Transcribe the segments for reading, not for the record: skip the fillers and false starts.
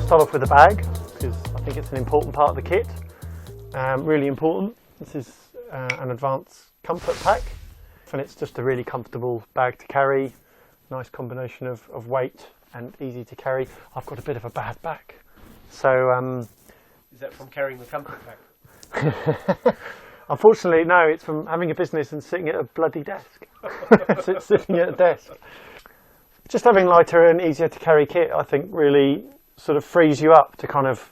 Start off with the bag, because I think it's an important part of the kit, really important. This is an advanced comfort pack, and it's just a really comfortable bag to carry, nice combination of weight and easy to carry. I've got a bit of a bad back, so... Is that from carrying the comfort pack? Unfortunately, no, it's from having a business and sitting at a bloody desk. Sitting at a desk. Just having lighter and easier to carry kit, I think, really sort of frees you up to kind of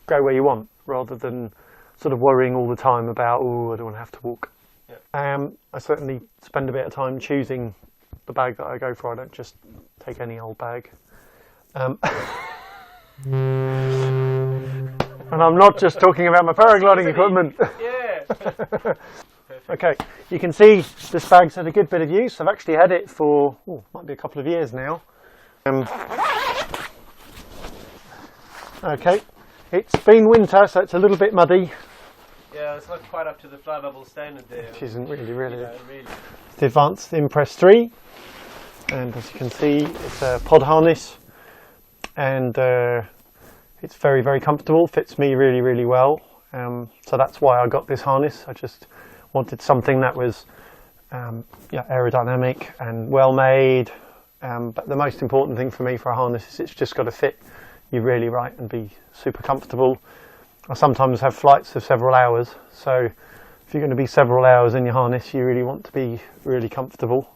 go where you want, rather than sort of worrying all the time about, oh, I don't want to have to walk. Yeah. I certainly spend a bit of time choosing the bag that I go for. I don't just take any old bag. And I'm not just talking about my paragliding equipment. Yeah. Okay, you can see this bag's had a good bit of use. I've actually had it for, might be a couple of years now. Okay, it's been winter, so it's a little bit muddy. Yeah, it's not quite up to the Flybubble standard there. Which isn't really. Really. It's the Advanced Impress 3, and as you can see, it's a pod harness, and it's very, very comfortable, fits me really, really well. So that's why I got this harness. I just wanted something that was aerodynamic and well made. But the most important thing for me for a harness is it's just got to fit you really right and be super comfortable. I sometimes have flights of several hours, so if you're going to be several hours in your harness, you really want to be really comfortable.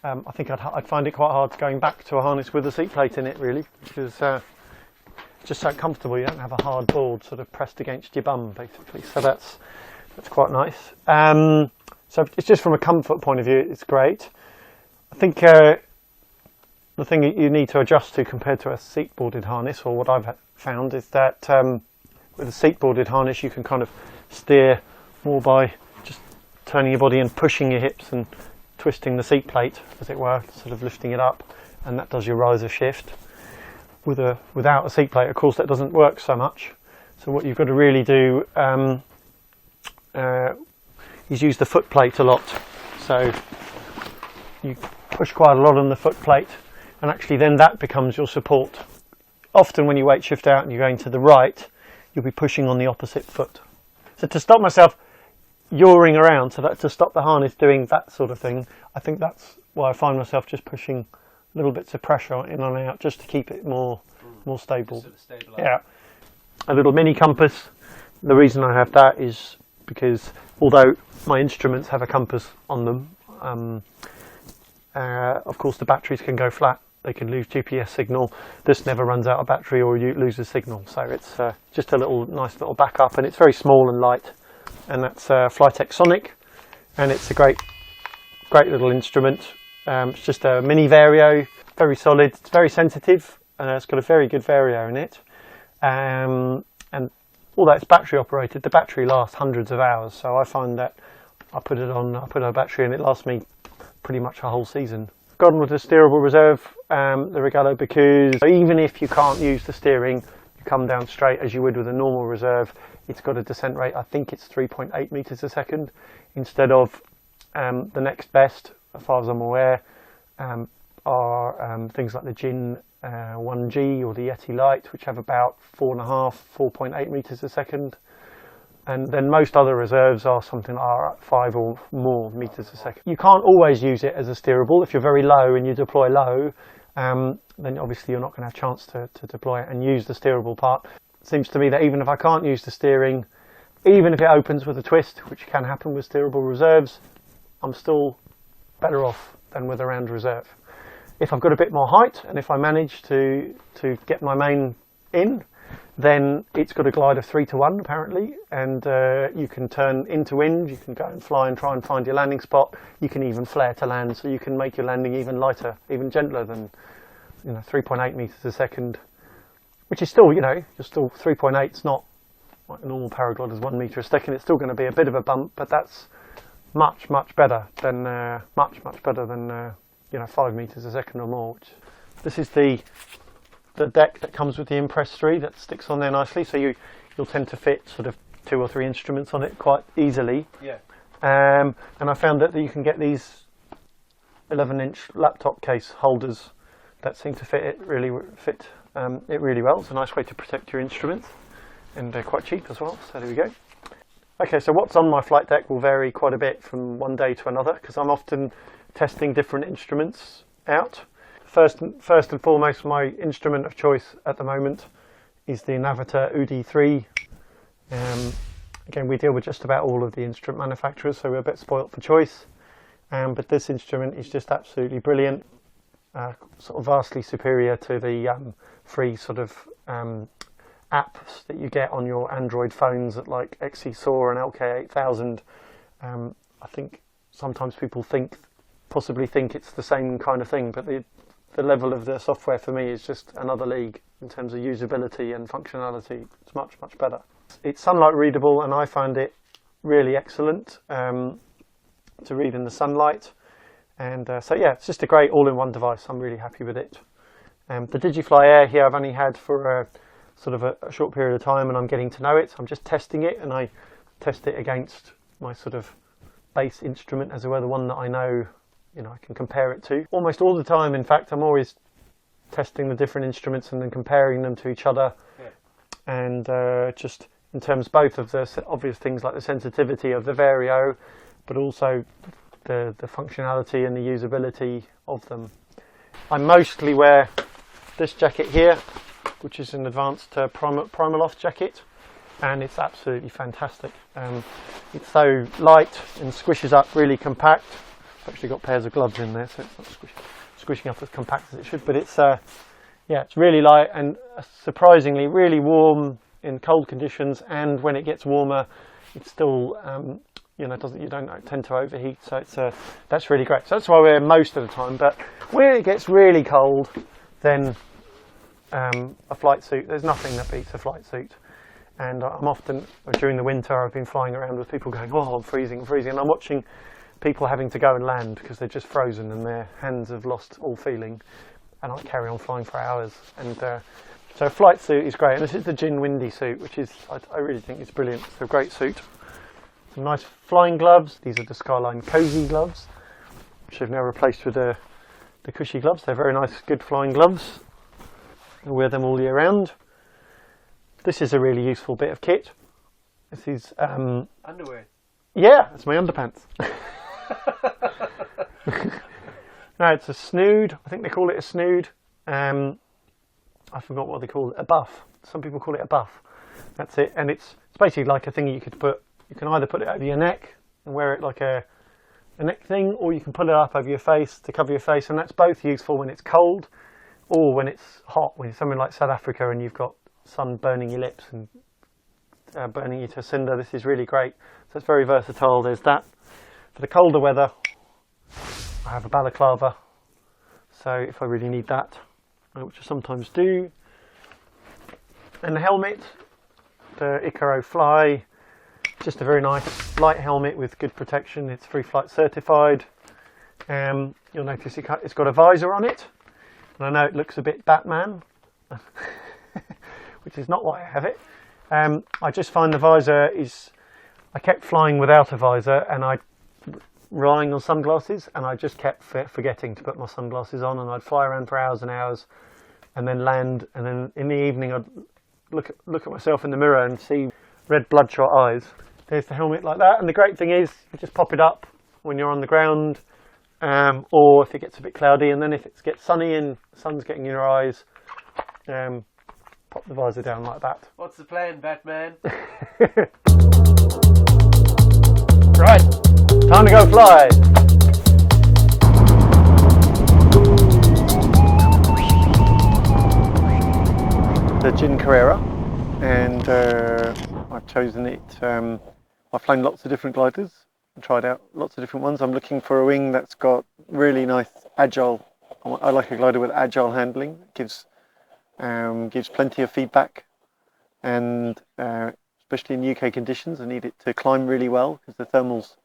I think I'd find it quite hard going back to a harness with a seat plate in it, really, because it's just so comfortable. You don't have a hard board sort of pressed against your bum, basically. So that's quite nice. So it's just from a comfort point of view, it's great. I think the thing that you need to adjust to compared to a seat-boarded harness, or what I've found, is that with a seat-boarded harness you can kind of steer more by just turning your body and pushing your hips and twisting the seat plate, as it were, sort of lifting it up, and that does your riser shift. Without a seat plate, of course, that doesn't work so much. So what you've got to really do is use the foot plate a lot. So you push quite a lot on the foot plate, and actually then that becomes your support. Often when you weight shift out and you're going to the right, you'll be pushing on the opposite foot. So to stop myself yawing around, to stop the harness doing that sort of thing, I think that's why I find myself just pushing little bits of pressure in and out just to keep it more stable. Sort of yeah. A little mini compass. The reason I have that is because although my instruments have a compass on them, of course the batteries can go flat. They can lose GPS signal. This never runs out of battery or you lose a signal. So it's just a nice little backup, and it's very small and light. And that's Flytech Sonic, and it's a great little instrument. It's just a mini Vario, very solid. It's very sensitive, and it's got a very good Vario in it. And although it's battery operated, the battery lasts hundreds of hours. So I find that I put a battery in, it lasts me pretty much a whole season. Gone with the steerable reserve, the Regalo, because even if you can't use the steering, you come down straight as you would with a normal reserve. It's got a descent rate, I think it's 3.8 meters a second, instead of the next best, as far as I'm aware, are things like the Jin 1G or the Yeti Lite, which have about 4.8 meters a second. And then most other reserves are something like 5 or more meters a second. You can't always use it as a steerable. If you're very low and you deploy low, then obviously you're not going to have a chance to deploy it and use the steerable part. It seems to me that even if I can't use the steering, even if it opens with a twist, which can happen with steerable reserves, I'm still better off than with a round reserve. If I've got a bit more height, and if I manage to get my main in, then it's got a glide of 3-to-1 apparently, and you can turn into wind, you can go and fly and try and find your landing spot. You can even flare to land, so you can make your landing even lighter, even gentler than 3.8 meters a second, which is still, you're still 3.8. It's not like a normal paraglider's 1 meter a second. It's still going to be a bit of a bump, but that's much better than 5 meters a second or more. This is the deck that comes with the Impress 3 that sticks on there nicely. So you you'll tend to fit sort of 2 or 3 instruments on it quite easily. Yeah. And I found that you can get these 11-inch laptop case holders that seem to fit it really well. It's a nice way to protect your instruments, and they're quite cheap as well. So there we go. Okay, so what's on my flight deck will vary quite a bit from one day to another, because I'm often testing different instruments out. First and foremost, my instrument of choice at the moment is the Navita UD3. Again, we deal with just about all of the instrument manufacturers, so we're a bit spoilt for choice. But this instrument is just absolutely brilliant, sort of vastly superior to the free sort of apps that you get on your Android phones at like XC-SAW and LK8000. I think sometimes people possibly think it's the same kind of thing, but the level of the software for me is just another league in terms of usability and functionality. It's much, much better. It's sunlight readable, and I find it really excellent to read in the sunlight. And so yeah, it's just a great all-in-one device. I'm really happy with it. The DigiFly Air here I've only had for a short period of time, and I'm getting to know it. I'm just testing it, and I test it against my sort of base instrument, as it were, the one that I know, I can compare it to. Almost all the time, in fact, I'm always testing the different instruments and then comparing them to each other. Yeah. And just in terms both of the obvious things like the sensitivity of the Vario, but also the functionality and the usability of them. I mostly wear this jacket here, which is an advanced Primaloft jacket, and it's absolutely fantastic. It's so light and squishes up really compact. I've actually got pairs of gloves in there, so it's not squishing up as compact as it should, but it's it's really light and surprisingly really warm in cold conditions, and when it gets warmer it's still you don't tend to overheat, so that's really great. So that's what I wear most of the time. But when it gets really cold, then a flight suit, there's nothing that beats a flight suit. And I'm often, during the winter, I've been flying around with people going, oh, I'm freezing, and I'm watching people having to go and land because they're just frozen and their hands have lost all feeling, and I carry on flying for hours. And so a flight suit is great, and this is the Gin Windy suit, which is, I really think it's brilliant. It's a great suit. Some nice flying gloves. These are the Skyline Cozy gloves, which I've now replaced with the cushy gloves. They're very nice, good flying gloves. I wear them all year round. This is a really useful bit of kit. This is underwear. Yeah, it's my underpants. No, it's a snood. I think they call it a snood. I forgot what they call it. A buff. Some people call it a buff. That's it. And it's basically like a thing you could put. You can either put it over your neck and wear it like a neck thing, or you can pull it up over your face to cover your face. And that's both useful when it's cold or when it's hot. When you're somewhere like South Africa and you've got sun burning your lips and burning you to a cinder, this is really great. So it's very versatile. There's that. For the colder weather, I have a balaclava. So if I really need that, which I sometimes do. And the helmet, the Icaro Fly, just a very nice light helmet with good protection. It's free flight certified. You'll notice it's got a visor on it. And I know it looks a bit Batman, which is not why I have it. I just find the visor I kept flying without a visor, and relying on sunglasses, and I just kept forgetting to put my sunglasses on, and I'd fly around for hours and hours and then land, and then in the evening I'd look at myself in the mirror and see red bloodshot eyes. There's the helmet like that, and the great thing is you just pop it up when you're on the ground, or if it gets a bit cloudy, and then if it gets sunny and the sun's getting in your eyes, pop the visor down like that. What's the plan, Batman? Right, time to go fly. The Gin Carrera, and I've chosen it. I've flown lots of different gliders and tried out lots of different ones. I'm looking for a wing that's got really nice agile. I like a glider with agile handling. It gives plenty of feedback, and especially in UK conditions, I need it to climb really well because the thermals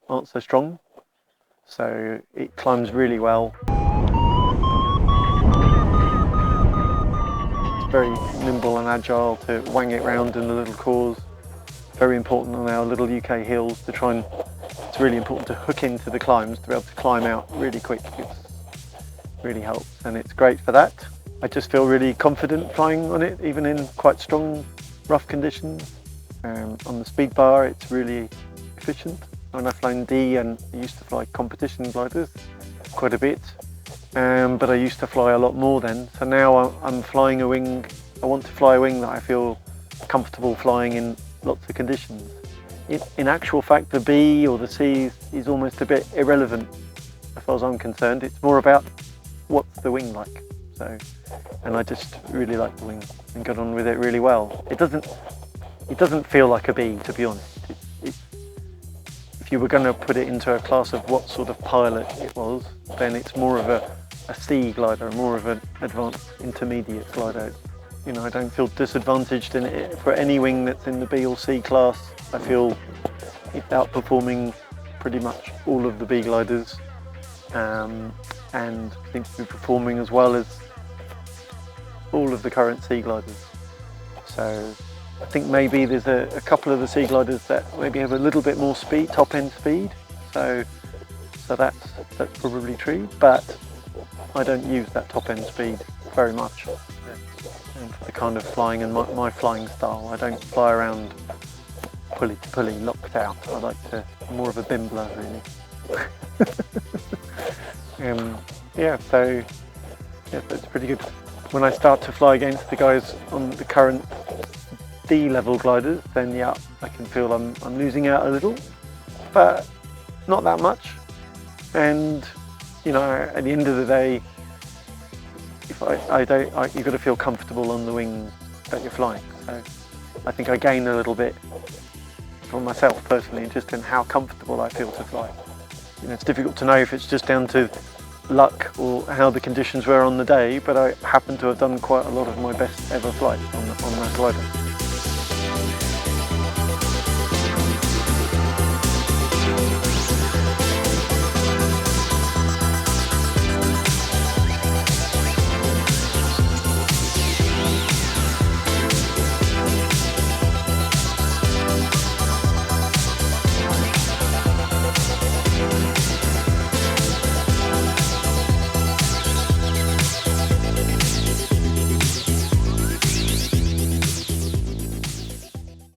aren't so strong. So it climbs really well. It's very nimble and and agile to wang it round in the little cores. Very important on our little UK hills to try and, it's really important to hook into the climbs to be able to climb out really quick. It really helps, and it's great for that. I just feel really confident flying on it, even in quite strong, rough conditions. On the speed bar, it's really efficient. When I fly in D, and I used to fly competition gliders quite a bit, but I used to fly a lot more then. So now I'm flying a wing, I want to fly a wing that I feel comfortable flying in lots of conditions. In actual fact, the B or the C is almost a bit irrelevant as far as I'm concerned. It's more about what's the wing like. So, and I just really like the wing and got on with it really well. It doesn't feel like a B, to be honest. If you were going to put it into a class of what sort of pilot it was, then it's more of a C glider, more of an advanced intermediate glider. You know, I don't feel disadvantaged in it. For any wing that's in the B or C class, I feel it's outperforming pretty much all of the B gliders, and seems to be performing as well as all of the current C gliders. So I think maybe there's a couple of the C gliders that maybe have a little bit more speed, top end speed. So that's probably true, but I don't use that top end speed very much. And for the kind of flying and my flying style, I don't fly around pulley to pulley locked out. I like to, more of a bimbler really. So it's pretty good. When I start to fly against the guys on the current D level gliders, then yeah, I can feel I'm losing out a little, but not that much. And you know, at the end of the day, if you've got to feel comfortable on the wings that you're flying. So I think I gain a little bit for myself personally, just in how comfortable I feel to fly. You know, it's difficult to know if it's just down to luck or how the conditions were on the day, but I happen to have done quite a lot of my best ever flights on that glider.